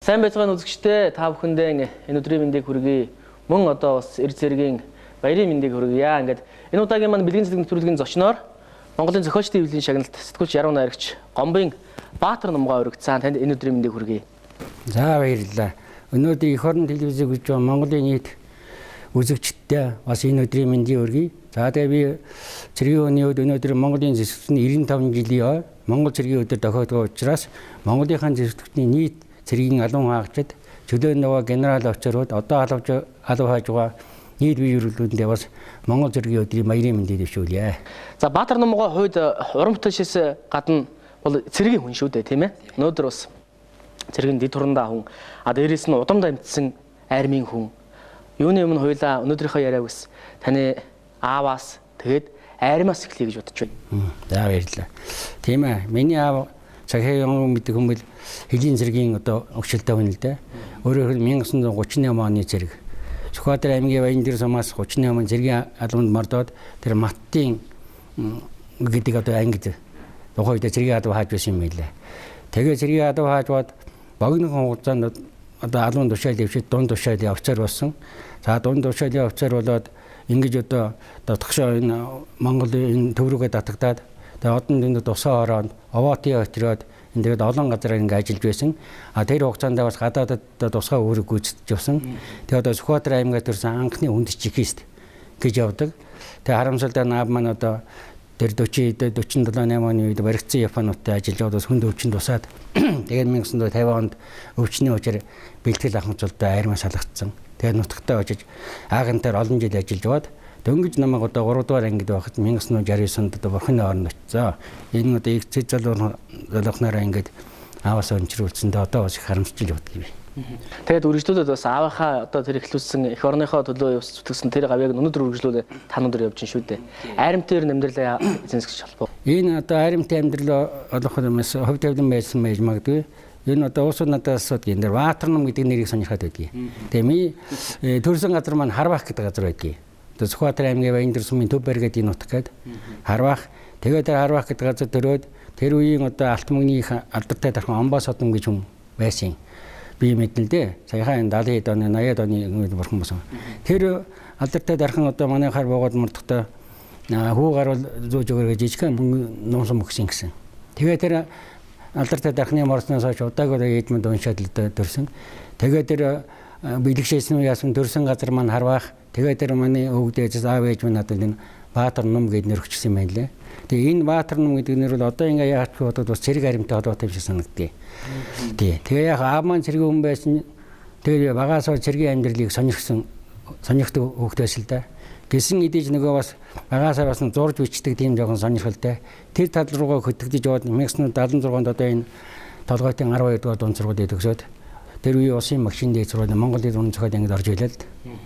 Сайн байцгаана үзэгчдээ та бүхэндээ энэ өдрийн мэндийг хүргэе. Мөн одоо бас эр зэргийн баярын мэндийг хүргье. Ингээд энэ удаагийн маань бэлгийн цэцэг нэвтрүүлгийн зочноор Монголын зохиолчдын хэвлэлийн шагналт сэтгүүлч яруу найрагч Гомбын Баатар Номгоо өргөцсөн. Танд энэ өдрийн мэндийг хүргэе. За баярлалаа. Өнөөдөр эх орон телевизийг үзэж байгаа Монголын нийт үзэгчдээ бас энэ өдрийн мэндийг хүргэе. За тэгээ би цэргийн өний үед өнөөдөр Монголын зэвсэгчний 95 жилийн Монгол цэргийн өдөр тохиолдох учраас Монголынхаа зэвсэгчний нийт цэргийн алуун хаагчид чөлөө нөгөө генерал офицерууд одоо алав хааж байгаа нийт бие биелүүлэндээ бас Монгол цэргийн өдрийн баярын мэндийг дэвшүүлье. За Баатар Номгоо хувьд уран бүтээлчээс гадна бол цэргийн хүн шүү дээ, тийм ээ. Өнөөдөр бас цэргийн дэд турандаа хүн, дээрээс нь удамд амьдсан армийн хүн. Юуны өмнө хоёлаа өнөөдрийнхөө яриаг бас таны ааваас тэгээд армиас эхлэе гэж бодож байна. За баярлалаа. Тийм ээ. Миний аав цагийн мэддэг хүмүүс Хэлийн цэргийн одоо өгшөлтэй хүн л дээ. Өөрөөр хэлбэл 1938 оны цэрэг. Сүхбаатар аймгийн Баяндэр сумаас 38 он цэргийн албанд мордоод тэр Маттын гэдэг одоо ангид тухайд цэргийн албан хааж байсан юм байлаа. Тэгээ цэргийн албан хааж бод богинохон хугацаанд одоо албан тушаал дэвшиж дунд тушаалын офицер болсон. За дунд тушаалын офицер болоод ингэж одоо тогшоо энэ Монголын энэ төврөгөө татагдаад тэгээ одон дэнд тусаа ороод овоотын өтрөөд энэ тэгээд олон газар ингэ ажиллаж байсан. Тэр хугацаанд бас гадаадад тусгай үүрэг гүйцэтгэж явсан. Тэгээд одоо Сүхбаатар аймгаас төрсэн анхны хүнд чекист гэж явдаг. Тэгээд харамсалтай наав маань одоо тэр 47 оны үед баригдсан Японуудтай ажиллаж одоо хүнд өвчин тусаад тэгээд 1950 онд өвчний учир бэлтгэл ахмцуулалтад армиас салгагдсан. Тэгээд нутагтаа очиж аагантаар олон жил ажиллаж яваад дөнгөж намайг одоо 3 дугаар ангид байхад 1969 онд одоо бурхны орнд очсон. Энэ одоо их цэц залуухнаараа ингээд ааваас өнчрүүлсэндээ одоо бас их харамсаж явдаг юм. Тэгээд үргэлжлүүлээд бас аавынхаа одоо тэр эхлүүлсэн эх орныхоо төлөө явж зүтгэсэн тэр гавьяаг өнөөдөр үргэлжлүүлээ та өнөөдөр явж шүү дээ. Аримтэр амьдралаа эзэнсгэж холбоо. Энэ одоо аримтын амьдрал олох юмс хөв тавлан байсан байж магадгүй. Энэ одоо уус надаас асуудаг энэ Баатар Ном гэдэг нэрийг сонирхоод байдгийг. Тэгээ ми төрсэн газар маань Харвах гэдэг газар байдгийг. Одоо Сүхбаатар аймгийн Баяндэр сумын төв баригад энэ утга гээд Харвах. Тэгээд тэр Харвах гэдэг газар төрөөд тэр үеийн одоо алт мөнгөний алдартай дархан амбассадор гэж хүн байсан. Би мэднэ л дээ. Саяхан 70-ад оны 80-ад оны бурхан болсон. Тэр алдартай дархан одоо манайхаар буугаад мордохдоо хүү гарвал зүүж өгөргөө жижигхэн мөнгө нуунсан мөгсөн гэсэн. Тэгээд тэр алдартай дархны морсноос хойш удаагаар эдмэд уншаад л төрсөн. Тэгээд тэр бэлгшээсэн яасан төрсэн газар маань Харвах. Тэгээд тэр манай өвгдөөс аав ээж минь надад энэ Баатар Ном гэдэг нэр өгчсөн юм байна лээ. Тэгээ энэ Баатар Ном гэдэг нэр бол одоо ингээ яагаад ч бодоод бас цэрэг харимтай холбоотой юм шиг санагдтыг. Тэгээ яг аав маань цэрэг хүн байсан. Тэгээ багасаа цэргийн амьдралыг сонирхдаг хөвгтөөс л да. Гэсэн эдэж нөгөө бас багасаа бас зурж бичдэг тийм жоохон сонирхолтой. Тэр тал руугаа хөтлөгдөж яваад 1976 онд одоо энэ толгойтын 12 дугаар дунд сургуулийг төгсөөд тэр үе улсын машин дээд сургуулийн Монголын дунд зохиол ангид орж ийлээ л.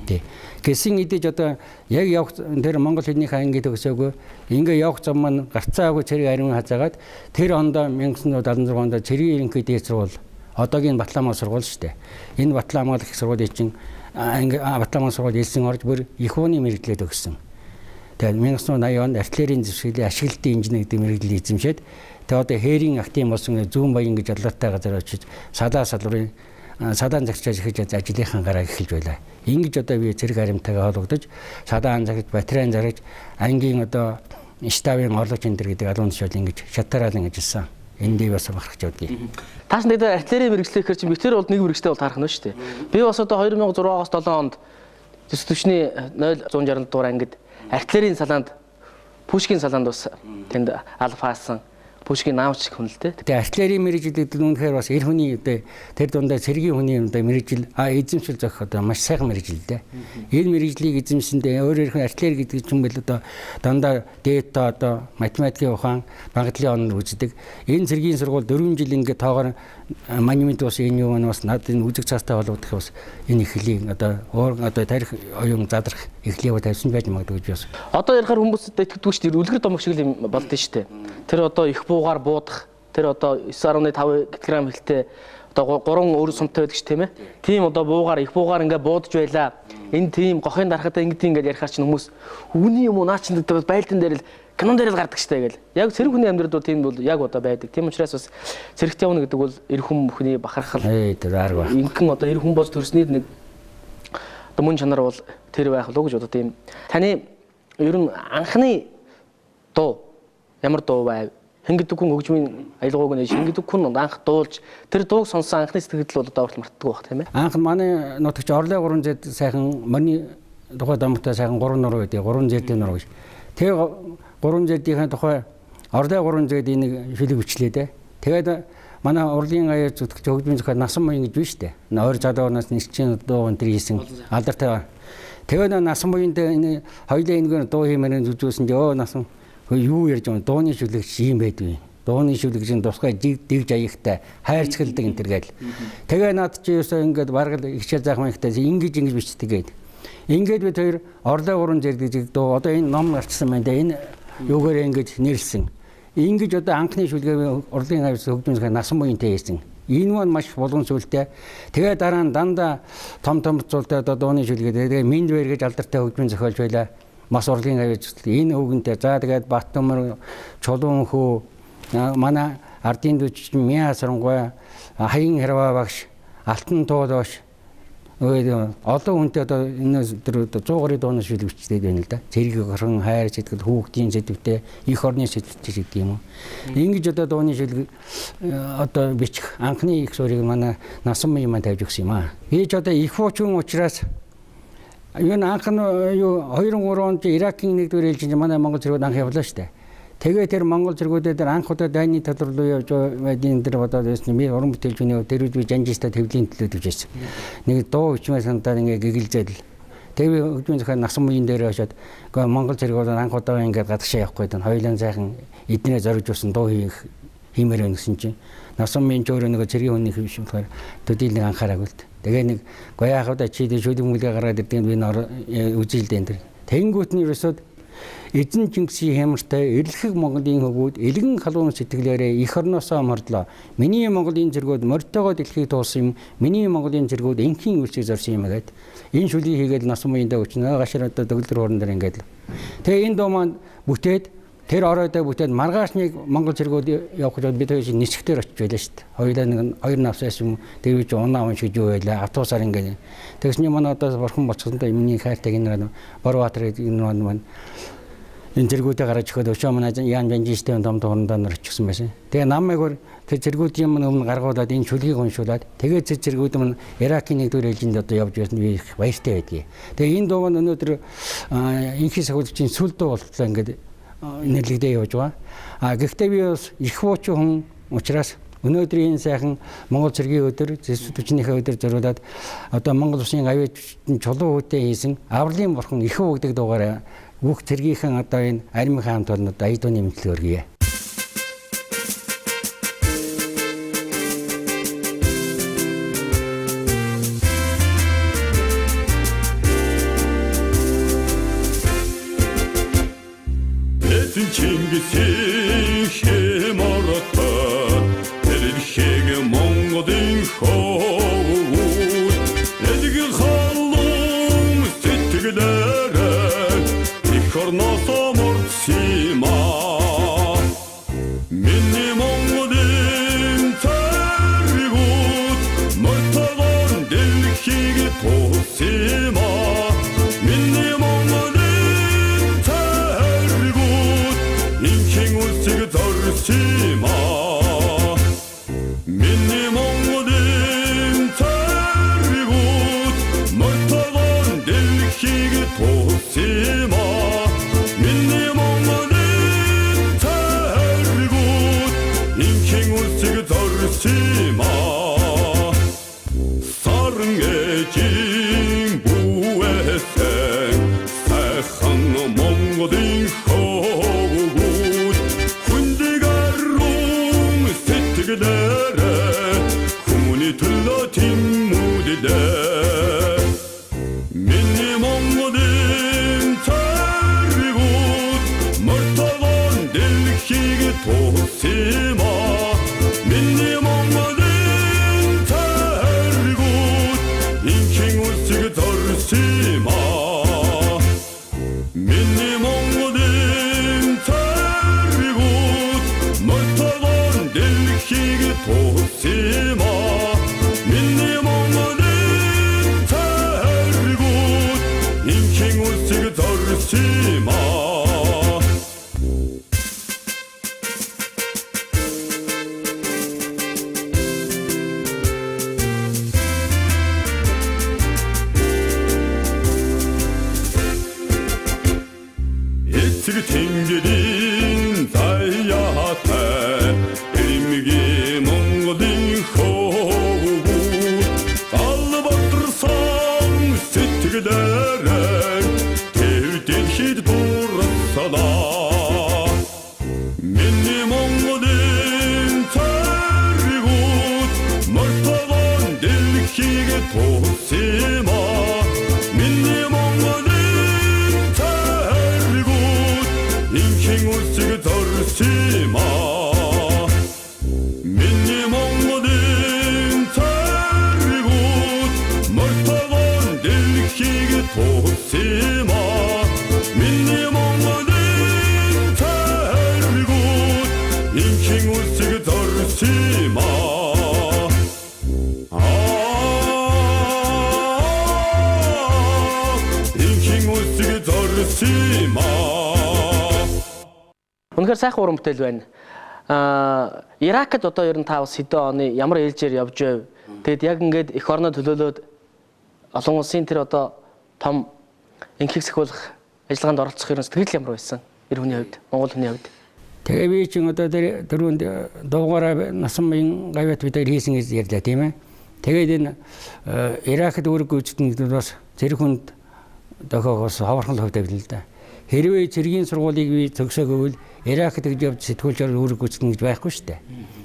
Тий. Гэсэн эдэж одоо яг явах тэр Монгол хэлнийхээ анги төгсөөгүй ингээ явах зам маань гарцаагүй цэрэг ариун хазаагаад тэр онд 1976 онд цэргийн ерөнхий дээд сургууль одоогийн Батламаа сургууль шүү дээ. Энэ Батламаа их сургуулийн чинь Батламаа сургууль элсэн орж бүр их ууны мэргэдлээ төгссөн. Тэгээд 1980 онд артиллерийн зэвсгэлийн ашиглалтын инженер гэдэг мэргэдлийг эзэмшээд тэгээд одоо хээрийн актив болсон зүүн баян гэж алдартай газар очиж садаа салбарын садаан загчаас эхэлж ажлынхаа гараа эхэлж байлаа. Ингэж одоо би цэрэг харимтайгаа холбогдож садаан загч, батарейн зарж, ангийн одоо штабын орлогч энэ гэдэг алуун тушаал ингэж шатараалан ажилласан. Эндээ бас бахархаж явдгийг. Таас нэг артиллерийн мэргэжлийг хэр чинь битэр бол нэг мэргэжтэй бол таарах нь шүү дээ. Би бас одоо 2006-аас 7 онд төсөвчний 0160 дугаар ангид артиллерийн салаанд Пушкин салаанд бас тэнд алфаасан. Пушкин наавч хүн л дээ. Тэгээ артиллерийн мэргэжлүүд үнэхээр бас эр хүний одоо тэр дундаа цэргийн хүний одоо мэргэжил эзэмшил зохих одоо маш сайхан мэргэжил дээ. Энэ мэргэжлийг эзэмсэндээ өөрөөр хэлбэл артиллери гэдэг чинь бол одоо дандаа дээта одоо математикийн ухаан, багтлын онор үздэг. Энэ цэргийн сургууль 4 жил ингээд тоогоор монумент бас энэ юу бас надад энэ үзэг цаастай холбогдох бас энэ эхлийг одоо тарих оюун задрах эхлэв тавьсан байж магадгүй гэж бас. Одоо ярихаар хүмүүсд итгэдэггүй шүү дээ. Үлгэр домог шиг л юм болд нь шүү дээ. Тэр одоо их буугаар буудах, тэр одоо 9.5 кг хэлтэй одоо 3 өөр сумтай байдаг ш тийм ээ. Тийм одоо буугаар их буугаар ингээ буудаж байлаа. энэ тийм гохын дарахтай ингэдэг ярихаар чинь хүмүүс үний юм уу наа чинь байлдан дээр л кинон дээр л гардаг штэ гэл. Яг цэрэг хүний амьдралд бол тийм бол яг одоо байдаг. Тийм учраас бас цэрэгт явна гэдэг бол эр хүн бүхний бахархал. Инхэн одоо эр хүн болж төрсний нэг одоо мөн чанар бол тэр байх болов гэж одоо тийм. Таны ер нь анхны дуу ямар дуу байв? Хингэдэг хүн хөгжмийн аялгауг нэж хингэдэг хүн анх дуулж тэр дууг сонссон анхны сэтгэл бол одоо хүртэл мартдаг байх тийм ээ. Анх манай нутагч Орлын 3Z сайхан мөрний тухай домогтой сайхан 3 нур гэдэг 3Z нур гэж. Тэгээ 3Z-ийн тухай Орлын 3Z энийг шүлэг бичлээ дээ. Тэгээд манай Урлын аяа зүтгэж хөгжмийн зохиол Насан буян гэж биш дээ. Ойр залуунаас нисчин дуу өнтер хийсэн алдартай. Тэгээд Насан буянд энэ хоёулаа энэгээр дуу хиймээр зүжүүлсэн дээ. Насан юу ярьж байгаа дууны шүлэгч юм байдгүй. Дууны шүлэгч тусгай дэгж аягтай хайрцагладаг энэ төр гээл. Тэгээ над чи юусаа ингээд бараг ихчээ заахмаа ихтэй ингэж бичдэг гээд. Ингээд бид хоёр Орлын 3Z гэдэг дуу одоо энэ ном гарчсан байна да. Энэ юугаар ингэж нэрлсэн. Ингэж одоо анхны шүлгээ Урлын аяс хөгжмөнсгөө Насан буянтай хийсэн. Энэ маань маш болгон сүлтэй. Тэгээ дараа нь дандаа том зултай одоо дууны шүлгээ тэгээ Миндвэр гэж алдартай хөгжмөн зохиолч байлаа. Мас Урлын аяс энэ үгэнтэй за тэгээд Баттөмөр Чулуун хөө манай ардын дүч Мяа Сарангой Хаян Хэрваа багш Алтан Туулоош олон хүнтэй одоо энэ тэр 100 гаруй дууны шүлэгчтэй байна л да. Цэрэг горон хайр сэтгэл хүүхдийн сэдвтэй их орны сэдвтэй гэдэг юм уу. Ингэж одоо дууны шүлэг одоо бичих анхны их сурыг манай Насан буян маань тавьж өгсөн юм аа. Ээж одоо их хуучин учраас юу анх нь юу 2-3 онд Иракийн нэгдүгээр ээлжинд манай Монгол зэрэг анх явлаа шүү дээ. Тэгээ тэр Монгол зэргүүдээр анх удаа дайны талбар руу явж байдгийн тэр бодоод байсан би уран бүтээлч хүний тэр үед би жанжистаа төвлийн төлөө төвжсэн. Нэг дуу хичмээ сандаар ингээ гэгэлзээл. Тэгээ хөгжмийн зохиол Насан буян дээр очиод гоо Монгол зэргүүд анх удаа ингээ гадагшаа явахгүй даа. Хоёулаа сайхан эднээ зорж uuсан дуу хиймээр байна гэсэн чинь Насан буян ч өөрөө нэг цэргийн хүний хэвш болохоор төдийлэг анхаараагүй л. Тэгээ нэг гояахад чи тэр шүлэг мүлгээ гаргаад ирдэг би үзэлдэн тэр. Тэнгүүтний ерөөсөд эзэн Чингисийн хямртай эрлэх Монголын хөвгүүд элгэн халуун сэтгэлээрээ их орноосоо мордлоо. Миний Монголын зэргүүд морьтойгоо дэлхийг туулсан юм. Миний Монголын зэргүүд энхийн үлсийг зорсон юм гээд энэ шүлгийг хийгээд Насан буяндаа өчнөө гашир одоо төгөлдөр хууран дээр ингээд л. Тэгээ энэ дуу маань бүтээд тэр оройдоо бүтээд маргааш нэг Монгол зэргүүд явах гэж бид хоёр нисгтэр очиж байлаа шүү дээ. Хоёулаа нэг хоёр навсаас юм дэрвж унаа уншиж юу байлаа. Автобусаар ингээд. Тэгсний манай одоо бурхан болчихсонтой миний хайртай энэ Борбаатар гэдэг энэ маань энэ зэргүүдээ гараж өгөхөд өчөө манай Яан Жанжистэй том тоорондоо орчихсон байсан. Тэгээ намайг тэр зэргүүдийн өмнө гаргуулад энэ шүлгийг уншуулад тэгээ зэргүүд маань Иракийн нэгдүгээр ээлжинд одоо явж байсан би их баяртай байдгийг. Тэгээ энэ дуу маань өнөөдөр инхий сахиулагчийн сүл дуу болтлоо ингээд нэрлэгдээ явж байгаа. Гэхдээ би бас их хуучин хүн учраас өнөөдрийн сайхан Монгол цэргийн өдөр Зэвсэг түвшнийхээ өдөр зориулаад одоо Монгол улсын авиачдын чулуу хүйтэй хийсэн авралын бурхан их өгдөг дуугаараа бүх цэргийнхэн одоо энэ армийн хаамт болнод аяд-дууны мэдлэг өргөе. Эзэн Чингисийн хэмарахад тэрхэг Монголын хөвгүүд эдгэр халуун сэтгэлээрээ их орноосоо мордсон миний Монголын цэргүүд морьтойгоо дэлхийг туулсан миний Монголын цэргүүд инхийн үлсийг зорсон миний Монголын цэргүүд морьтойгоо дэлхийг туулсан миний Монголын цэргүүд инхийн үлсийг зорсон сарн ээжийн бүэсэн сайхан Монголын хөвгүүд хүндэг арун сэтгэлээрээ хүмүүний төлөө тэмүүлдээ миний Монголын цэргүүд морьтойгоо дэлхийг туулсан миний Монголын цэргүүд инхийн үлсийг зорсон улсыг тэнгэрийн заяатай эмгийн Монголын хөвгүүд албатрсан сэтгэлээрээ тэвдэн хид дурлалаа миний Монголын царигууд мартаган дэлхийг тусимаа миний Монголын царигууд инхийн улсыг зорсимаа миний Монголын царигууд мартаган дэлхийг тусимаа миний Монголын царигууд инхийн улсыг зорсимаа Үнэхээр сайхан уран бүтээл байна. Иракд одоо ер нь та бас хэдэн оны ямар ээлжээр явж байв. Тэгэд яг ингээд эх орноо төлөөлөөд олон улсын тэр одоо том инхийг сахиулах ажиллагаанд оролцох ерөн сэтгэл ямар байсан? Эр хүний хувьд, Монгол хүний хувьд. Тэгээ би чинь одоо тэр дөрөнд дуугаараа насмын гавьяат бид хийсэн гэж ярьлаа тийм ээ. Тэгээд энэ Иракд үүрэг гүйцэтгэн гэдэг бас зэрэг хүнд дохоогоос хавархан л хувьд авлаа л да. Хэрвээ цэргийн сургуулийг би төгсөөгөөл Иракд гэж явж сэтгүүлчээр үүрэг гүйцэтгэн гэж байхгүй шүү дээ.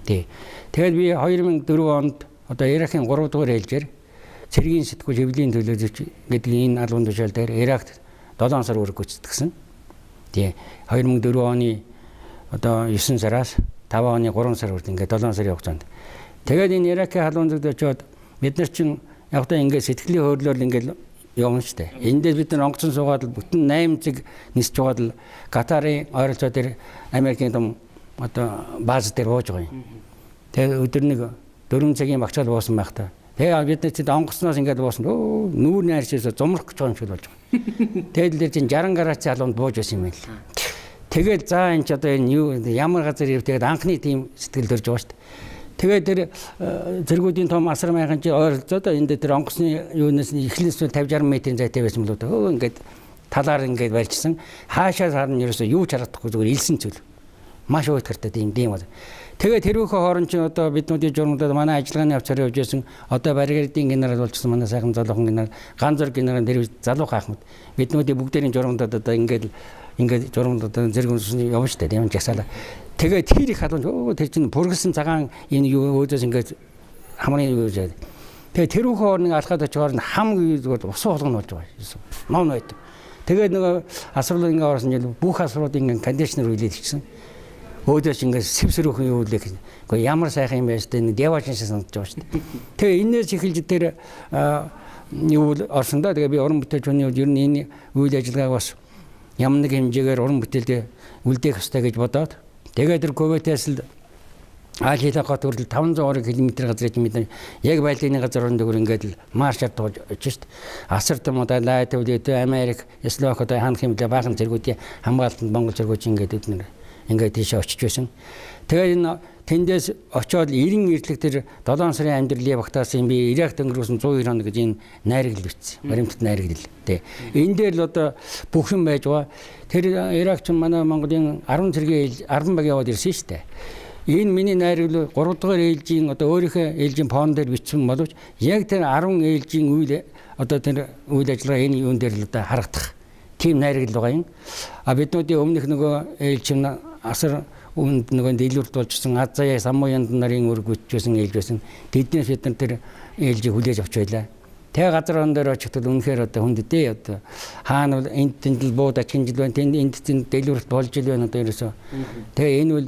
Тий. Тэгээд би 2004 онд одоо Иракийн 3 дугаар ээлжээр цэргийн сэтгүүл хэвлэлийн төлөөлөгч гэдэг энэ албан тушаал дээр Иракт 7 сар үүрэг гүйцэтгсэн. Тий. 2004 оны одоо 9 сараас 5 оны 3 сар хүртэл ингээд 7 сарын хугацаанд. Тэгээд энэ Иракийн халуун зүгт очиод бид нар чинь яг та ингээд сэтгэлийн хөөрлөөр ингээд явна шүү дээ. Эндээс бид нар онгоцон суугаад бүтэн 8 цаг нисж байгаад л Катарын ойролцоо дээр Америкийн том одоо бааз дээр бууж байгаа юм. Тэгээд өдөр нэг 4 цагийн багцаал буусан байх та. Тэгээд бид нар чинь онгоцноос ингээд буусан. Нүүр найрчээс зумрах гэж байгаа юм шиг болж байгаа. Тэгээд л дээр чинь 60 градусын халуунд бууж байсан юм байна. Тэгээд за энэ ч одоо энэ юу ямар газар ив тэгээд анхны тийм сэтгэл төрж байгаа шүү дээ. Тэгээд тэр зэргүүдийн том асар майхан чи ойролцоод энэ дээр онгоцны юунаас эхлээс 50-60 метрийн зайтай байсан болоо төө ингээд талаар ингээд барьчихсан. Хаашаа харна ерөөсөө юу ч харагдахгүй зүгээр илсэн зүйл. Маш уйтгартай тийм бол. Тэгээд тэрүүхөө хооронд чи одоо биднүүдийн журмуудад манай ажиллагааны авцаар явж байсан одоо баригардын генерал болчихсон манай сайхан залуухан генерал Ганзор генерал тэр залуу хаахмад биднүүдийн бүгдээрийн журмуудад одоо ингээд журмуудад зэрэг үнсний явна шүү дээ. Тийм жагсаалаа. Тэгээд тэр их халуун тэр чинь бүргэлсэн цагаан энэ юу өөдөөс ингээд хамрын юу жаад. Тэгээд тэрүүхөө орны алхаад очиоор хам зүгээр ус болгоно болж байгаа юм. Ном байт. Тэгээд нөгөө асруулын ингээд орсон жил бүх асруудын ингээд кондишнер үйлээд ирсэн. Өөдөөс ингээд сэвсрүүхэн юу үлээх. Гэхдээ ямар сайхан юм байж тээ девашин санагдаж байгаа шүү дээ. Тэгээд энээс эхэлж тэр юу орсон да. Тэгээд би уран бүтээлч хүний ер нь энэ үйл ажиллагааг бас ямар нэг хэмжээгээр уран бүтээлд үлдээх ёстой гэж бодоод тэгээд тэр Кувейтээс л Аль-Хилакот хүртэл 500 км газрыг бид яг байлгын газар орон дээр ингээд л маршрут туулж шít. Асар томоо Лайт үлдээ Америк, Словакд хаан хэмлээ баахан зэргүүдийн хамгаалтанд Монгол зэргүүч ингээд тийш очиж байсан. Тэгээд энэ тэндээс очиод 90 ирлэг тэр 7 сарын амьдралын багтаасан би Ирак өнгөрөөсөн 190 хоног гэж энэ найрагл бичсэн. Баримтат найрагл. Тэ. Энэ дээр л одоо бүх юм байж байгаа. Тэр Иракч манай Монголын 10 цэргийн 10 баг яваад ирсэн шүү дээ. Энэ миний найрагл 3 дугаар ээлжийн одоо өөрийнхөө ээлжийн фон дээр бичсэн боловч яг тэр 10 ээлжийн үйл одоо тэр үйл ажиллагаа энэ юун дээр л одоо харагдах тийм найрагл байгаа юм. А биднүүдийн өмнөх нөгөө ээлжийн асар үүнд нөгөө дэлгүүрт болжсэн Азая Самуянд нарын өргөж байсан ээлж байсан. Тэднээс бид нар тэр ээлжийг хүлээж авч байлаа. Тэгээ газар он дээр очихдод үнэхээр одоо хүнддээ одоо хаана бол энд тэнд л буудаж хинжил байна. Энд тэнд дэлгүүрт болж ил байна одоо ерөөсөө. Тэгээ энэ бол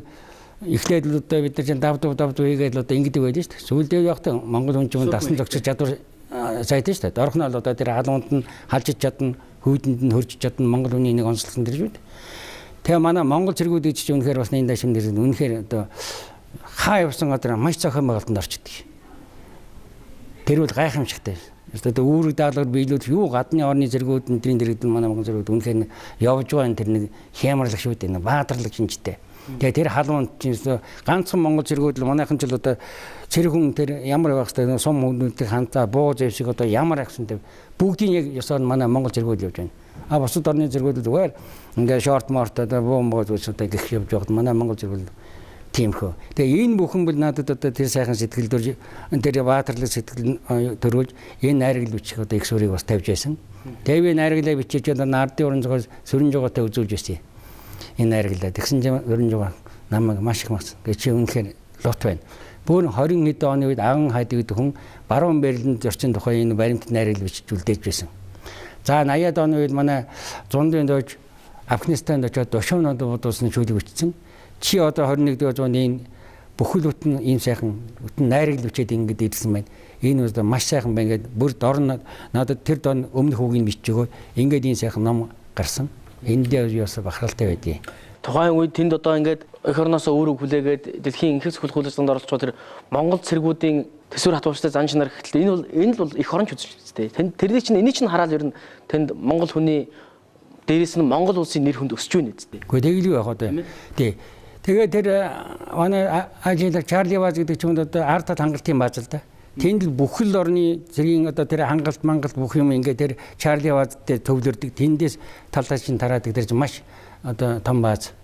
эхлээд л одоо бид нар чинь давдуу хийгээд л одоо ингэдэг байлаа шүү дээ. Сүүлдээ явахдаа Монгол хүн чинь дасан зогсож чадвар сайтай шүү дээ. Дорхноо л одоо тэр халуунд нь халжиж чадна, хүйдэнд нь хөрж чадна Монгол хүний нэг онцлогсон дэр шүү дээ. Тэгээ манай Монгол цэргүүд чинь үнэхээр бас энэ дашим дээр үнэхээр одоо хаа явсан гадар маш цохон байгальтанд орчдөг. Тэр бол гайхамшигтай. Одоо үүрэг даалгавар биелүүлэх юу гадны орны цэргүүд энэ дэрэгдэн манай Монгол цэргүүд үнэхээр явж байгаа тэр нэг хямралх шүү дээ. Баатарлаг шинжтэй. Тэгээ тэр халуунд чинь ганцхан Монгол цэргүүд л манайхан ч л одоо цэрэг хүн тэр ямар байх хэвээр сум хүмүүстэй хантаа бууз явшиг одоо ямар ахсан тэр бүгдийн яг ёсоор манай Монгол цэргүүд явж байна. Бусад орны зэргүүд зүгээр ингээ шорт морт одоо бомбод үстэй гэх явж байгаад манай Монгол зэргүүд тиймхүү. Тэгээ энэ бүхэн бол надад одоо тэр сайхан сэтгэл төрж тэр баатарлаг сэтгэл төрүүлж энэ найрагл бичих одоо их сүрийг бас тавьж байсан. Тэгээ найраглаа бичиж одоо нардын уран зохиол сүрэн жогоотой үзүүлж байсан. Энэ найраглаа тэгсэн чинь өрн жогоо намайг маш их маш гэж чи үнэхээр лот байна. Бүр 20 хэд оны үед аган хайдаг гэдэг хүн баруун Берлинд орчин тухай энэ баримт найрагл бичиж үлдээж байсан. За 80-аад оны үед манай зундын дож Афганистанд очоод дошоонод бодуулсан шүлэг бичсэн. Чи одоо 21-р зууны энэ бүхэл бүтэн ийм сайхан бүтэн найрагл бичээд ингэж ирсэн байна. Энэ үстэ маш сайхан байна гэдэг бүр дор надад тэр дон өмнөх үгийг бичиж өгөө. Ингээд ийм сайхан ном гарсан. Энд дээр ясаа бахаралтай байдгийг. Тухайн үед тэнд одоо ингээд эх орноосоо үүрэг хүлээгээд дэлхийн инхээс хөлхүүлэлцэнд оролцож тэр Монгол цэргүүдийн төсвөр хатууштай зан чанар гэхтэл энэ л бол их оронч үзэлтэй. Тэрний чинь энийг чинь хараад ер нь тэнд Монгол хүний дээрээс нь Монгол улсын нэр хүнд өсөж байна гэдэг. Гэхдээ тэглүү яг одоо. Тий. Тэгээд тэр манай ажил Чарли Ваз гэдэг чинь одоо ардад хангалтын бааз л да. Тэнд бүхэл орны зэргийн одоо тэр хангалт бүх юм ингээд тэр Чарли Ваз дээр төвлөрдөг. Тэндээс талдаа чинь тараадаг тэр чинь маш одоо том бааз.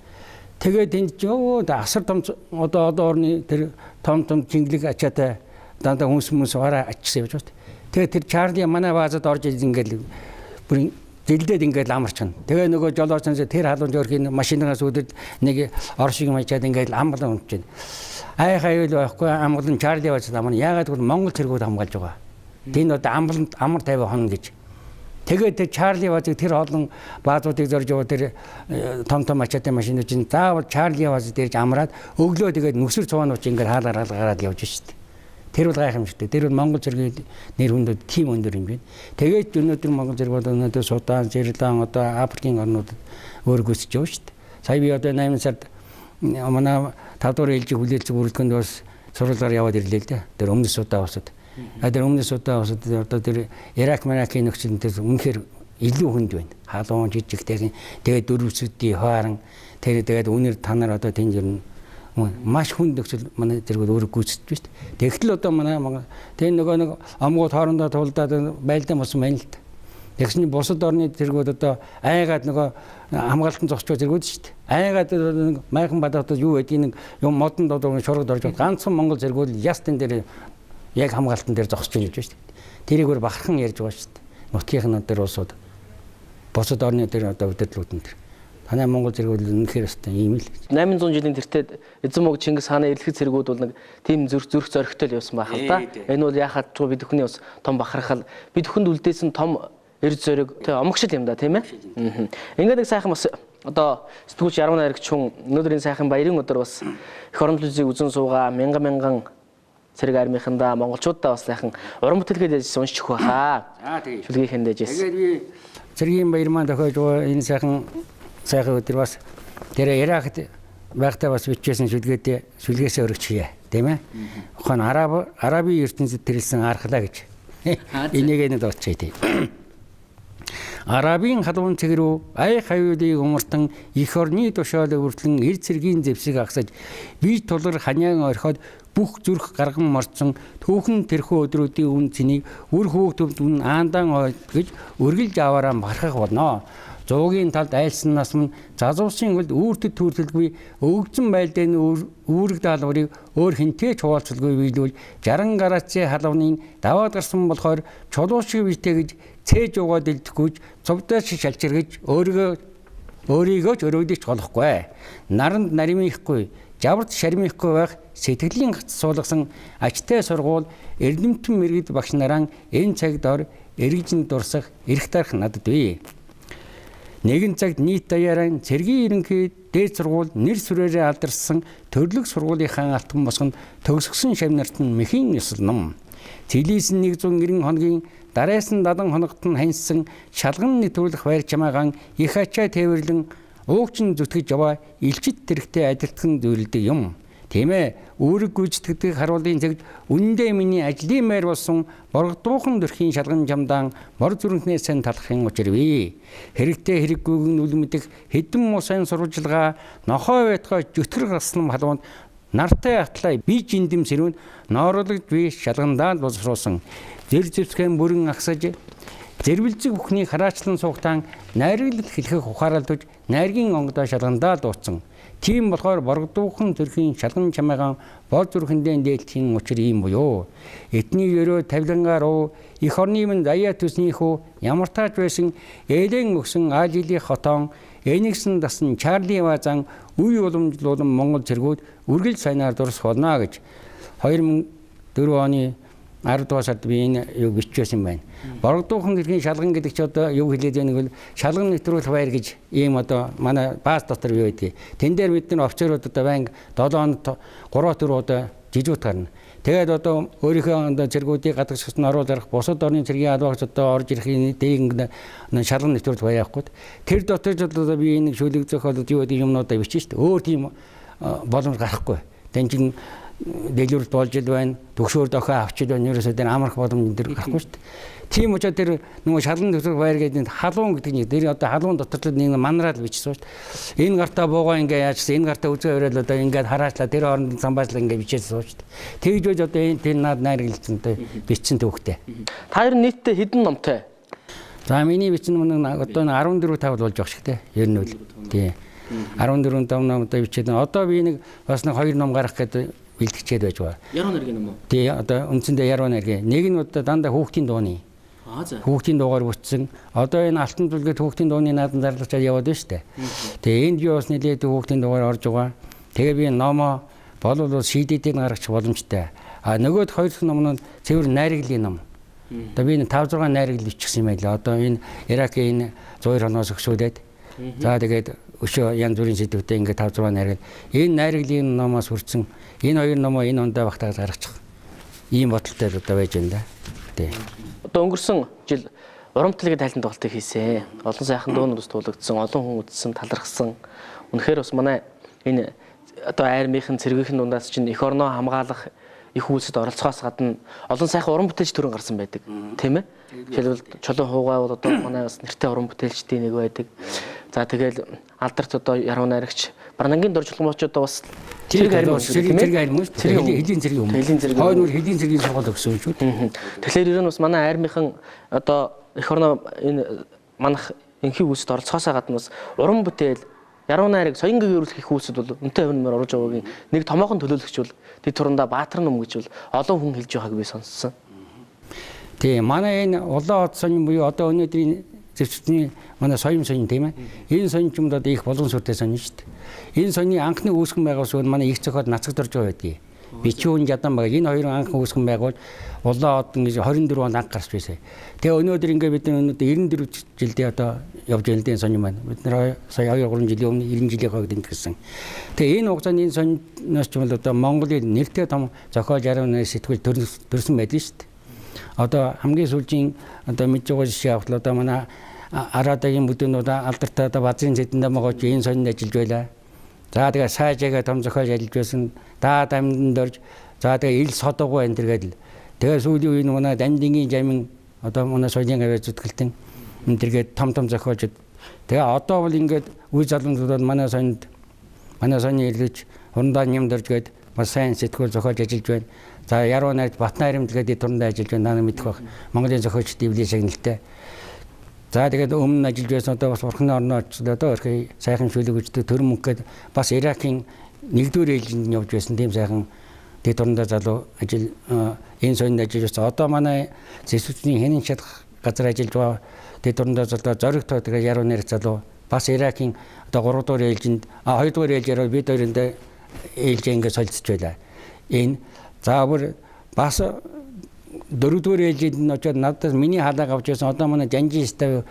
Тэгээд энд ч асар том одоо орны тэр том жинглэг ачаатай дандаа хүмүүс ороо ачсан явж байна. Тэгээд тэр Чарли манай баазад орж ингээд бүр дэлдээд ингээд амарч байна. Тэгээ нөгөө жолоочноос тэр халуун жорхийн машинаас үүдээд нэг оршиг мачаад ингээд амгалан унтж байна. Ай хаяул байхгүй амгалан Чарли бааз амна яагаад гэвэл Монгол цэргүүд хамгаалж байгаа. Тэнд одоо амар тайван хон гэж. Тэгээд тэр Чарли баазыг тэр олон баазуудыг зорж яваа тэр том мачаатай машинууд чинь заавал Чарли бааз дээрж амраад өглөө тэгээд нүсэр цугаанууч ингээд хаалаар гараад явж шít. Тэр бол гайхамшигтай. Тэр бол Монгол цэргийн нэр хүндэд тийм өндөр юм байна. Тэгээд өнөөдөр Монгол цэргүүд өнөөдөр Судан, Жирлан одоо Африкийн орнуудад өөргөсөж явж шít. Сая би одоо 8 сард манай 5 дугаар ээлжийн хүлээлцэг бүрэлдэхүүнд бас сурвалгаар яваад ирлээ л дээ. Тэр өмнө Судан усад. Тэр өмнө Судан усад одоо тэр Ирак Маракийн нөхцөл тэр үнэхээр илүү хүнд байна. Халуун жижигтэй. Тэгээд дөрвөсөдий хоорон тэр тэгээд үнэр танаар одоо тэнд юм маш хүнд нөхцөл манай зэрэг өөрөө гүйцэтгэж байна шүү дээ. Тэгтэл одоо манай тэр нөгөө нэг омгууд хоорондоо тулдаад байлдаан болсон байна л да. Тэгсэн чинь бусад орны зэргүүд одоо айгаад нөгөө хамгаалтан зогсчоо зэргүүд шүү дээ. Айгаад майхан бадаад юу байдгийг нэг юм модонд одоо шургад орж ганцхан Монгол зэргүүд ястын дээр яг хамгаалтан дээр зогсож байна гэж шүү дээ. Тэрийг өөр бахархан ярьж байгаа шүү дээ. Нутгийнхын дээр улсууд бусад орны дээр одоо өдөрлүүд энэ. Танай Монгол зэргүүд үнэхээр өстой ийм л. 800 жилийн тэртет эзэн мог Чингис хааны эрэлхий цэргүүд бол нэг тийм зүрх зоригтой л явсан байх л да. Энэ бол яхаад ч бид бүхний бас том бахархал бид бүхэнд үлдээсэн том эрд зориг омогшил юм да тийм ээ. Ингээд нэг сайхан бас одоо сэтгүүлч Ярман Аригч хүн өнөөдөр энэ сайхан баярын өдөр бас эх орон төлөвийг үзэн суугаа мянган цэрэг армийнхандаа монголчуудаа бас сайхан уран бүтээлгээд яжсан уншчих байхаа. Тэгээ. Шүлгийнхэн дээжээс. Тэгээд би цэргийн баяр маань тохиож байгаа энэ сайхан өдөр бас тэр Иракт байхдаа бас бичсэн шүлгээсээ өргөчихье тийм ээ. Ухаан арабын ертөнцид тэрэлсэн архлаа гэж. Энийг нэг дуудчихъя тийм. Арабын халуун цэг рүү ай хавиулыг умартан эх орны тушаал өвөртлөн эр цэргийн зэвсэг агсаж бие тулар ханяан орхиод бүх зүрх гарган морцсон түүхэн тэрхүү өдрүүдийн үн цэнийг үр хүүхдүүд үн аандан ойд гэж өргөлж аваараа бархах болно. Зуугийн талд айлснаас мөн залуусын үлд үүртэд төрөлгүй өвгцэн байлдааны үүрэг даалгаврыг өөр хинтэй ч хуваалцалгүй биелүүл 60 градусын халуунын даваад гарсан болохоор чулуушиг бийтэй гэж цээж угаад илдэхгүйч цовдоос шалчиргаж өөрийгөө ч өрөөдөж болохгүй. Наранд наримихгүй жаварт шармихгүй байх сэтгэлийнгац суулгасан ачтай сургууль эрдэмтэн мэрэгд багш нараа энэ цагт ор эргэжин дурсах эрх дарах надад бий. Нэгэн цагт нийт даяараа цэргийн ерөнхий дээд сургууль нэр сүрээрээ алдарсан төрлөг сургуулийнхаа алтан босгонд төгсгсөн шавнарт нь мэхийн ёслоном. Цэлийс 190 хоногийн дараас нь 70 хоногт нь ханьсан шалган нэвтрүүлэх байр чамаагаан их ачаа тээвэрлэн уугчин зүтгэж яваа илчит тэрэгтэй адилтхан зөвлөдөг юм. Тийм ээ, үүрэг гүйцэтгэдэг харуулын цагт үнэндээ миний ажлын байр болсон боргодуухан дөрхийн шалган чамдаан мор зүрхнээс сан талахын учирвэ. Хэрэгтэй хэрэггүйг нь үл мэдэх хэдэн мусын сурвалжлага нохой байтгай жүтгэр гаслам халуунд нартай атлаа би жиндэм сэрүүн ноороологч биш шалгандаа л боловсруулсан. Зэр зэвсгэн бүрэн агсаж зэрвэлзэг бүхний хараачлан суугтаан найрагл хэлхэх ухаарлаж найргийн онгодоо шалгандаа дууцсан. Тийм болохоор боргодуухан зүрхийн шалган чамайгаан бол зүрхэндээ дээлтийн учир ийм буюу. Эдний өрөө тавилангаар уу эх орны минь заяа төснийхүү ямар тааж байсан ээлэн өгсөн аажили хотон энигсэн дасан Чарли Вазан үе уламжлуулан Монгол цэргүүд үргэлж сайнаар дурс болно гэж 2004 оны 10 дугаар сард би энэ юг бичсэн байна. Боргодуухан зэргийн шалган гэдэг чи одоо юу хэлээд байгааг бол шалган нэвтрүүлэх байр гэж ийм одоо манай бааз дотор юу байдгийг. Тэн дээр бид нар офицерууд одоо банк 7 хоног 3-4 удаа жижигт гарна. Тэгээд одоо өөрийнхөө одоо цэргүүдийг гадагшсан оруулах бусад орны цэргийн албаагч одоо орж ирэхний дээгэн шалган нэвтрүүлэх байр явахгүй. Тэр дотор ч одоо би энэ шүлэг зохиолод юу гэдэг юмнуудаа бичсэн шүү дээ. Өөр тийм боломж гарахгүй. Тэнцэн дэлгүүрт болж ил байна. Төгшөөр дохио авчил байна. Ерөөсөө тэр амрах боломж энэ гарахгүй шүү дээ. Тийм учраас тэр нөгөө шалган нэвтрүүлэх байр гэдэг халуун гэдэг нь тэр одоо халуун дотор л нэг манараад бичсэн шүү дээ. Энэ гартаа буугаа ингээ яажсан, энэ гартаа үзээ өрөөл одоо ингээд хараачлаа тэр хооронд самбаачлаа ингээ бичээсэн шүү дээ. Тэгж байж одоо энэ тэр наад найрагдлцантай бичсэн төвхтэй. Та хоёр нийтдээ хэдэн номтой? За миний бичсэн ном одоо 14 5 болж байгаа шиг те. Ер нь үл. Тий. 14 5 номтой бичээд одоо би нэг бас нэг 2 ном гарах гэдэг бэлтгэжээд байж байгаа. Яруу найргийн ном уу? Тий, одоо үндсэндээ яруу найргийн. Нэг нь одоо дандаа хүүхдийн дууны. За. Хүүхдийн дуугаар бүтсэн. Одоо энэ алтан бүлгэд хүүхдийн дууны наадан зарлагчаар яваад байна шүү дээ. Тэгээ энд юу бас нэлээд хүүхдийн дуугаар орж байгаа. Тэгээ би номоо болов CD-ийг гаргах боломжтой. А нөгөөд хоёр дахь ном нь цэвэр найраглийн ном. Одоо би 5 6 найрагл бичсэн юм байлаа. Одоо энэ Иракийн 102 хоноос өгшүүлээд. За тэгээд өшөө янз бүрийн сэдвүүдэд ингээд 5 6 найрагл. Энэ найраглийн номоос хүрсэн. Энэ хоёр номоо энэ ондоо багтааж гаргачих. Ийм бодолтой одоо байж байна да. Тий. Одоо өнгөрсөн жил уран бүтээлгийн тайлан тоглолтыг хийсэн. Олон сайхан дуунууд туулагдсан, олон хүн үзсэн, талархсан. Үнэхээр бас манай энэ одоо айрмынхын цэргийнхэн дундаас чинь эх орноо хамгаалах их үйлсэд оролцохоос гадна олон сайхан уран бүтээлч төрөн гарсан байдаг. Тийм ээ? Жишээлбэл Чулуун хуугай бол одоо манай бас нэртэй уран бүтээлчдийн нэг байдаг. За тэгэл алдарт одоо яруу найрагч Барнангийн дор жуулмч одоо бас цэрэг харим хэлийн цэргийн өмнө. Хойно хэлийн цэргийн сургууль өгсөн шүү. Тэгэхээр ер нь бас манай айрмынхан одоо эх орноо энэ манах энхий үйлсэд оролцохоос гадна бас уран бүтээл яруу найраг соён гэрүүлэх их үйлсэд бол үнэтэй хөвнөөр орж байгаагийн нэг томоохон төлөөлөгч бол тэд турандаа Баатар ном гэж бол олон хүн хэлж байгааг би сонссон. Тийм манай энэ улаан хот сонин буюу одоо өнөөдрийн зэвсэгчний манай соён тийм ээ. Энэ соён ч юм одоо их болон сүртэй соён шүү дээ. Энэ соёны анхны үүсгэн байгуулс нь манай их зохиол нацагдорж байгаа байдгийг. Бичүүн жадан баг энэ хоёр анх үүсгэн байгуул улаан хот ингэж 24 онд анх гарч байсан. Тэгээ өнөөдөр ингээ бид өнөөдөр 94 жилдээ одоо явж байгаа энэ соён маань. Бид нэр сая 2 3 жилийн өмнө 90 жилийн хойд ингэсэн. Тэгээ энэ хугацаанд энэ соёноос ч бол одоо Монголын нэртэй том зохиол ярууны сэтгүүл төрсөн байдаг шүү дээ. Одоо хамгийн сүүлийн одоо мэдж байгаа жишээ авахлаа одоо манай Арадагийн бүдүүнүүд алдартай одоо базрын зэдэндээ могож энэ соёнд ажиллаж байлаа. За тэгээ сайжаагаа том зохиол ажиллаж байсан. Даад амьд орж за тэгээ ил содгоо энэ төргээд л тэгээ сүүлийн үеийн манай Дандингийн жамин одоо манай соёлын аваа зүтгэлтэн энэ төргээд том зохиолчд тэгээ одоо бол ингээд үе залуучууд манай соёнд манай соёлын ирлэж хурандаа нямд орж гээд бас сайн сэтгүүл зохиолж ажиллаж байна. За яруу найрагч Батнайрам тэгээд турандаа ажиллаж байна. Наа мэдэх байх. Монголын зохиолч дэвлээ шагналтай. За тэгээд өмнө ажиллаж байсан одоо бас Бурхны орноо очсон одоо өрхий сайхан шүлэг үждэг төр мөнгөд бас Иракийн 1-р ээлжинд явж байсан тийм сайхан тэгээд турандаа залуу ажил энэ соёнд ажиллаж байсан. Одоо манай зэвсэгчний хянын чадах газар ажиллаж байгаа тэгээд турандаа залуу зоригтой тэгээд яруу найрагч залуу бас Иракийн одоо 3-р ээлжинд 2-р ээлжээр бид хоёроо ээлжээ ингээд солилцож байлаа. Энэ за бүр бас 4-р ээлжинд нь очоод надаас миний халааг авч байсан одоо манай Жанжистай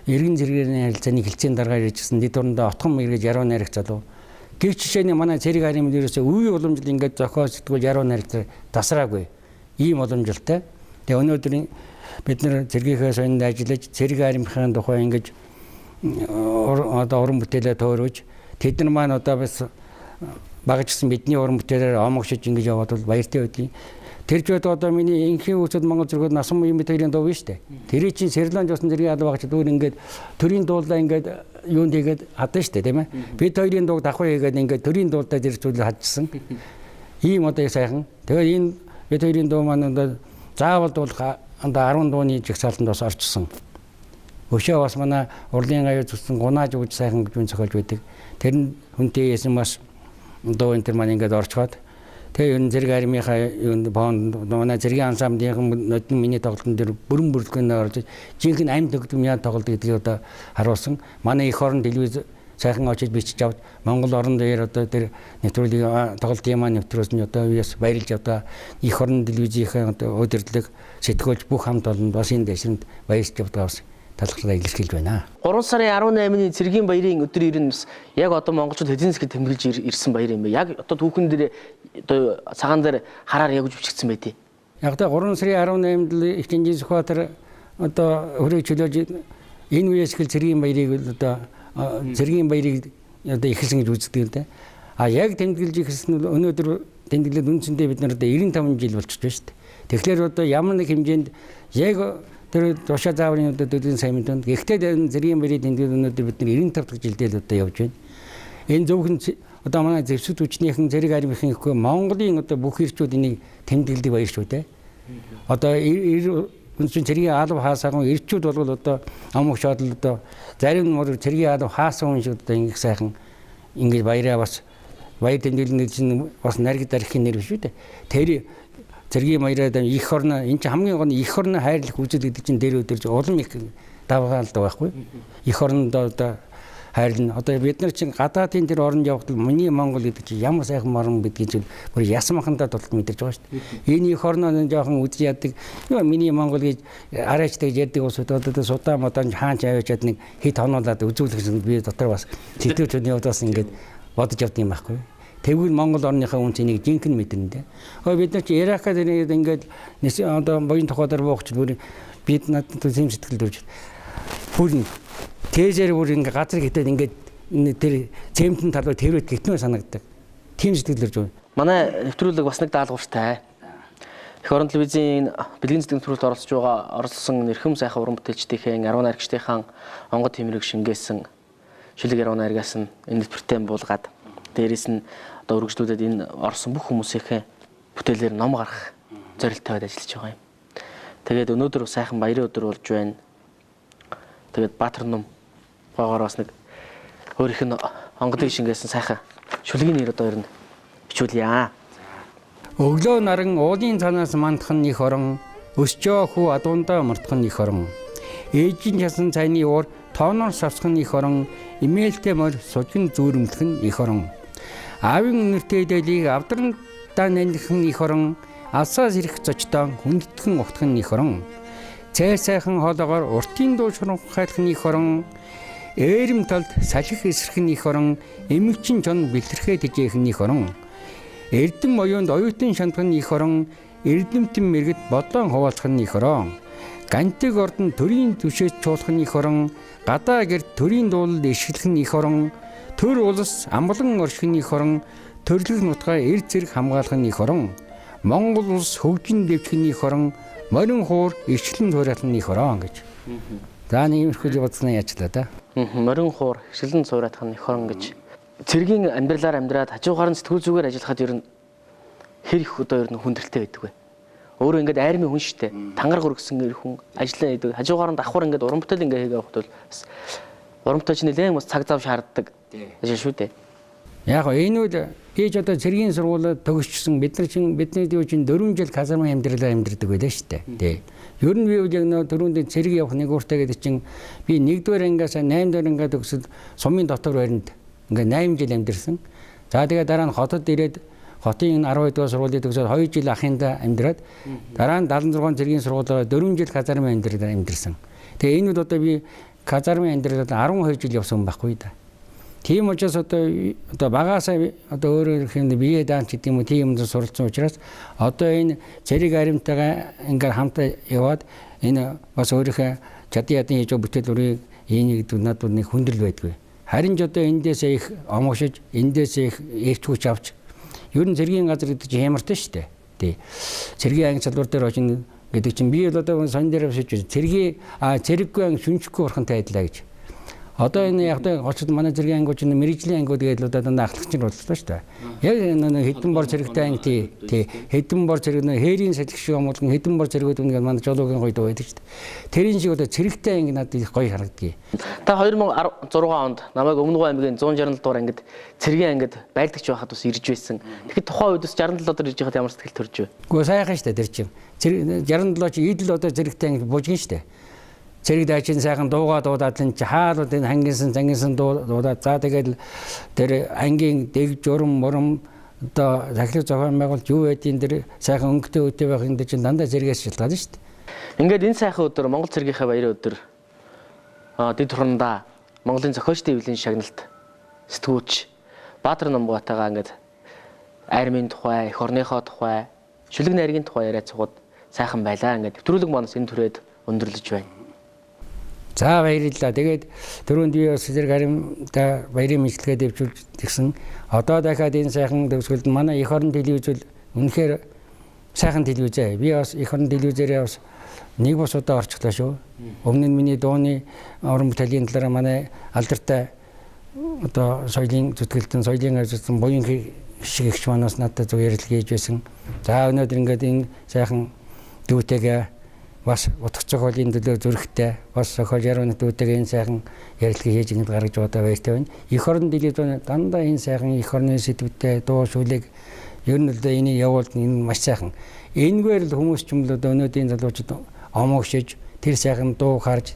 эргэн зэргийн харилцааны хилцээний дараагаар иржсэн дэд урандаа отхон эргэж яруу найрагч залуу. Гэвч жишээний манай цэрэг харийн ерөөсөө үе уламжлал ингээд зохиол сэтгүүл яруу найрагч тасраагүй. Ийм уламжлалтай. Тэгээ өнөөдөр бид нэр цэргийнхээ соёнд ажиллаж цэрэг харийнхын тухай ингээд одоо уран бүтээлээ төөрөж тэд нар маань одоо бас багжсан бидний уран бүтээлээр омогшиж ингэж яваад бол баяртай байдгийг. Тэр ч одоо миний энхийн үүсэд Монгол зэрэгүүд насан буян мэт хоёрын дуу биш үү? Тэр чинь Серланж усан зэргийн алба багч дүүр ингээд төрийн дуулаа ингээд юунд хийгээд хадсан шүү дээ тийм ээ. Бид хоёрын дууг давхар хийгээд ингээд төрийн дуулаа зэрэг зүйл хадсан. Ийм одоо сайхан. Тэгээд энэ бид хоёрын дуу маань одоо заавал бол 10 дууны жигсаалтанд бас орчихсон. Өшөө бас манай урлын гавь зүсэн гунааж үж сайхан гэж зохиолж байдаг. Тэр нь хүнтэй яасан бас дуу энэ төр маань ингээд орчхоод тэгээ ер нь зэрэг армийнхаа юунд бонд манай зэргийн ансамблын нодны миний тоглолтын дээр бүрэн бүрэлдэхүүнээр орж жинхэнэ амьд төгтөм яа тоглолт гэдгийг одоо харуулсан. Манай их орон телевиз сайхан очиж бичиж авч Монгол орон дээр одоо тэр нэвтрүүлгийн тоглолтын маань нэвтрүүлсэн одоо яас баярлж одоо их орон телевизийн одоо удирдлага сэтгүүлч бүх хамт олонд бас энэ дэшинд баярлж явдаг бас талхлаа илэрхийлж байна. 3 сарын 18-ны цэргийн баярын өдөр ирнэ бас яг одоо монголчууд хэдийн засгийг тэмдэглэж ирсэн баяр юм бэ? Яг одоо түүхэн дээр одоо цагаан дээр хараар явж бичигдсэн байдیں۔ Яг та 3 сарын 18-нд л их Чингис Сүхбаатар одоо хөрөг чөлөөж энэ үеэс эхэл цэргийн баярыг одоо цэргийн баярыг одоо эхэлсэн гэж үздэг л дээ. А яг тэмдэглэж эхэлсэн нь өнөөдөр тэмдэглээд үндсэндээ бид нар одоо 95 жил болчихж байна шүү дээ. Тэгэхээр одоо ямар нэг хэмжээнд яг тэр тушаа зааврын одоо төдийн саймын донд гэхдээ цэргийн баярыг тэмдэглээд өнөөдөр бид нар 95 дахь жилдээ л одоо явж байна. Энэ зөвхөн одоо манай зэвсэг хүчнийхэн зэрэг армийнхэн ихгүй Монголын одоо бүх ирчүүд энийг тэмдэглэдэг баяр шүү дээ. Одоо үнсэн цэргийн алав хаасаагүй ирчүүд бол одоо амх шодлол одоо зарим нь цэргийн алав хаасан хүн шиг одоо ингэ сайхан ингэж баяраа бас баяр тэмдэглэнэ чинь бас нариг дархийн нэр биш үү дээ. Тэр цэргийн баяраа их орно энэ чинь хамгийн гол их орно хайрлах үзэл гэдэг чинь дээр өдөрж улам их давгаалдаг байхгүй. Их орнонд одоо хайрлна. Одоо бид нар чинь гадаадын тэр оронд явхад миний Монгол гэдэг чинь ямар сайхан орн гэдгийг чинь бүр ясмахандаа тулд мэдэрч байгаа шүү дээ. Энэ их орноо жоохон үз яадаг. Юу миний Монгол гэж арайчдаг ярьдаг усуд одоо судаа модаан хаанч аваачаад нэг хит хонуулаад үзүүлэх гэсэн би дотор бас сэтгэвчний удаас ингээд бодож явд юм байхгүй. Тэгвэл Монгол орныхаа үн цэнийг жинхэнэ мэдэрнэ дээ. Бид нар чи Иракад ингээд одоо боён тухайдар боогч бүр бид надад тийм сэтгэл төрж бүр Тэжээр бүр ингээ газар хитээд ингээд тэр цементэн талбай тэрвэт гитнөө санагддаг. Тийм сэтгэл төрж байна. Манай нэвтрүүлэг бас нэг даалгавартай. Их орон телевизийн бэлгийн зэтгэн нэвтрүүлэлд оролцож байгаа оролцсон нэрхэм сайхан уран бүтээлчдийн 10 найрагчдынхаа онгод тэмрэг шингээсэн шүлэг 10 найрагаас нь энэ нэвтрэлтэй буулгаад дээрээс нь одоо өргөжлүүлээд энэ орсон бүх хүмүүсийн бүтээлээр ном гаргах зорилттой ажиллаж байгаа юм. Тэгээд өнөөдөр сайхан баярын өдөр болж байна. Тэгээд Баатар ном гоогоор бас нэг өөрийнх нь онгодыг шингээсэн сайхан шүлгийн нэр одоо ер нь бичүүлье. Өглөө наран уулын цанаас мандах нь их орон, өсчөө хүү адуундаа мартах нь их орон. Ээжийн часан цайны уур тооноор савсах нь их орон, имээлтэй морь сужин зүүрэмлэх нь их орон. Аавын нэртэй дэлийг авдрандаа нандих нь их орон, алсаас ирэх зочдоо хүндэтгэн ухтах нь их орон. Цай сайхан хоолоогоор уртын дуу шуурхайлах нь их орон. Ээрэм талд салхих эсрэх нь их орон, эмэгчин чон бэлтэрхээ тэжээх нь их орон. Эрдэм оюунд оюутан шандах нь их орон, эрдэмтэн мэрэгд бодлон хуваалцах нь их орон. Гантиг ордон төрийн түшээс чуулах нь их орон, гадаа гэрт төрийн дуулал ишгэлэх нь их орон. Төр улс амглан орших нь их орон, төрлөх нутгаа эрд зэрэг хамгаалах нь их орон. Монгол улс хөгжин дэвчих нь их орон, морин хуур ишгэлэн суурайлах нь их орон гэж. За нэг юмшгүй бодсноо яачлаа да. Морин хуур ишгэлэн суурайлах нь их орон гэж. Цэргийн амьдралаар амьдраад хажуугаар нь сэтгүүл зүгээр ажиллахад ер нь хэр их одоо ер нь хүндрэлтэй байдаг вэ? Өөрөө ингээд айрмын хүн шүү дээ. Тангар хөргсөн хүн ажиллаа хийдэг. Хажуугаар нь давхар ингээд уран бүтээл ингээд хийгээ явахд бол бас уран бүтээлч нэлээд бас цаг зав шаарддаг ажил шүү дээ. Яг энэ үл ээж одоо цэргийн сургуулиуд төгсчихсэн бидний юу чинь 4 жил казармын амьдралаар амьдрдаг байлаа шүү дээ. Тий. Ер нь би яг нөө дөрөнд цэрэг явах нэг ууртай гэдэг чинь би 1-р ангиас 8-р ангиа төгсөд сумын дотор баринд ингээ 8 жил амьдэрсэн. За тэгээ дараа нь хотод ирээд хотын 12 дугаар сургуулийн төгсөөд 2 жил ахында амьдраад дараа нь 76 цэргийн сургуулиуд 4 жил казармын амьдралаар амьдэрсэн. Тэгээ энэ үл одоо би казармын амьдралаар 12 жил явсан байхгүй да. Тийм учраас одоо багаасаа одоо өөрөөр хэлбэл бие даанч гэдэг юм уу тийм юм суралцсан учраас одоо энэ цэрэг аримтайгаа ингээ хамтаа яваад энэ бас өөрийнхөө чадан ядын хийж бүтээлүүрийг энийг надад нэг хүндрэл байдгүй. Харин ч одоо эндээс их омгошиж эндээс их эрч хүч авч ер нь цэргийн газар гэдэг чинь хямартай шүү дээ. Тий. Цэргийн анги салбар дээр очно гэдэг чинь би бол одоо сон дээр авшиж цэрэггүй анги шүнжихгүй урхантай адилаа гэж. Одоо энэ яг очод манай зэргийн ангиуч мэрэгжлийн ангиуд гэдэг л одоо дандаа ахлагч нар болчихлоо шүү дээ. Яг энэ хэдэн бор зэрэгтэй анги тий хэдэн бор зэрэг хээрийн салхи шиг юм бол хэдэн бор зэрэгүүд үнгээд манай жолоогийн гойд байдаг шүү дээ. Тэрийн шиг одоо зэрэгтэй анги надад их гоё харагдгийг. Та 2016 онд намайг Өмнөгов аймгийн 167 дугаар ангид цэргийн ангид байлдагч байхад бас ирж байсан. Тэгэхэд тухайн үед бас 67 доор ирж байхад ямар сэтгэл төрж вэ? Гэхдээ сайхан шүү дээ тэр чинь. 67 чи идэл одоо зэрэгтэй анги бужгийн шүү дээ. Зэрэг дайчин сайхан дуугаа дуудаад энэ хаалууд энэ хангинсан зангинсан дуудаад за тэгэл тэр ангийн дэг журам мурам одоо захирал зохион байгуулалт юу байдیں тэр сайхан өнгөтэй өтөө байх энэ чинь дандаа зэрэгээс шалтгаална шүү дээ. Ингээд энэ сайхан өдөр Монгол цэргийнхаа баярын өдөр дэд хурандаа Монголын зохиолчдын эвлийн шагналт сэтгүүч Баатар Намбугатайгаа ингээд армийн тухай, эх орныхоо тухай, шүлэг найргийн тухай яриа цугад сайхан байлаа. Ингээд нэвтрүүлэг манаас энэ түрээд өндөрлөж байна. За баярлалаа. Тэгээд түрүүнд би бас зэрэг харимта баярын мэдлэгээ дэвжүүлж тэгсэн. Одоо дахиад энэ сайхан төгсгөлд манай эх орон телевизэл үнэхээр сайхан телевиз ээ. Би бас эх орон телевизээрээ бас нэг бос удаа орчихлоо шүү. Өмнө нь миний дууны уран бүтээлийн талаараа манай алдартай одоо соёлын зүтгэлтэн соёлын ажигласан буян шиг ихч манаас надад зөв ярилцлага хийж байсан. За өнөөдөр ингээд энэ сайхан дүүтэйгээ бас утга зохиолын төлөө зүрхтэй бас зохиол ярууны дүүтэйгээ энэ сайхан ярилцлага хийж ингэж гаргаж байгаа баяртай байна. Эх орон телевизэн дандаа энэ сайхан эх орны сэдвтэй дуу шүлэг ер нь л энийг явуулт энэ маш сайхан. Энэгээр л хүмүүс ч юм л одоо өнөөдрийн залуучууд омогшиж тэр сайхан дуу харж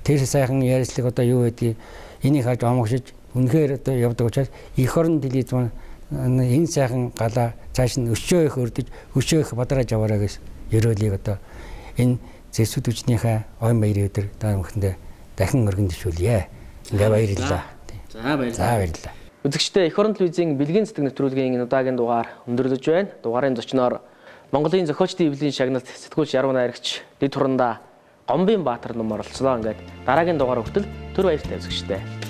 тэр сайхан ярилцлага одоо юу гэдгийг энийг харж омогшиж үнэхээр одоо явдаг учраас эх орон телевизэн энэ сайхан галаа цааш нь өшөө их өрдөж өшөө их бадраж аваарай гэж ерөөлийг одоо энэ зэвсүүд үжнийхээ ойн баярын өдөр та бүхэндээ дахин өргөн дэвшүүлье. Ингээ баярлалаа. За баярлалаа. За баярлалаа. Үзэгчдээ эх орон телевизийн бэлгийн цэцэг нэвтрүүлгийн энэ удаагийн дугаар өндөрлөж байна. Дугаарын зочноор Монголын зохиолчдын эвлийн шагналт сэтгүүлч яруу найрагч дэд хурандаа Гомбын Баатар ном оролцлоо. Ингээд дараагийн дугаар хүртэл түр баяртай үзэгчдээ.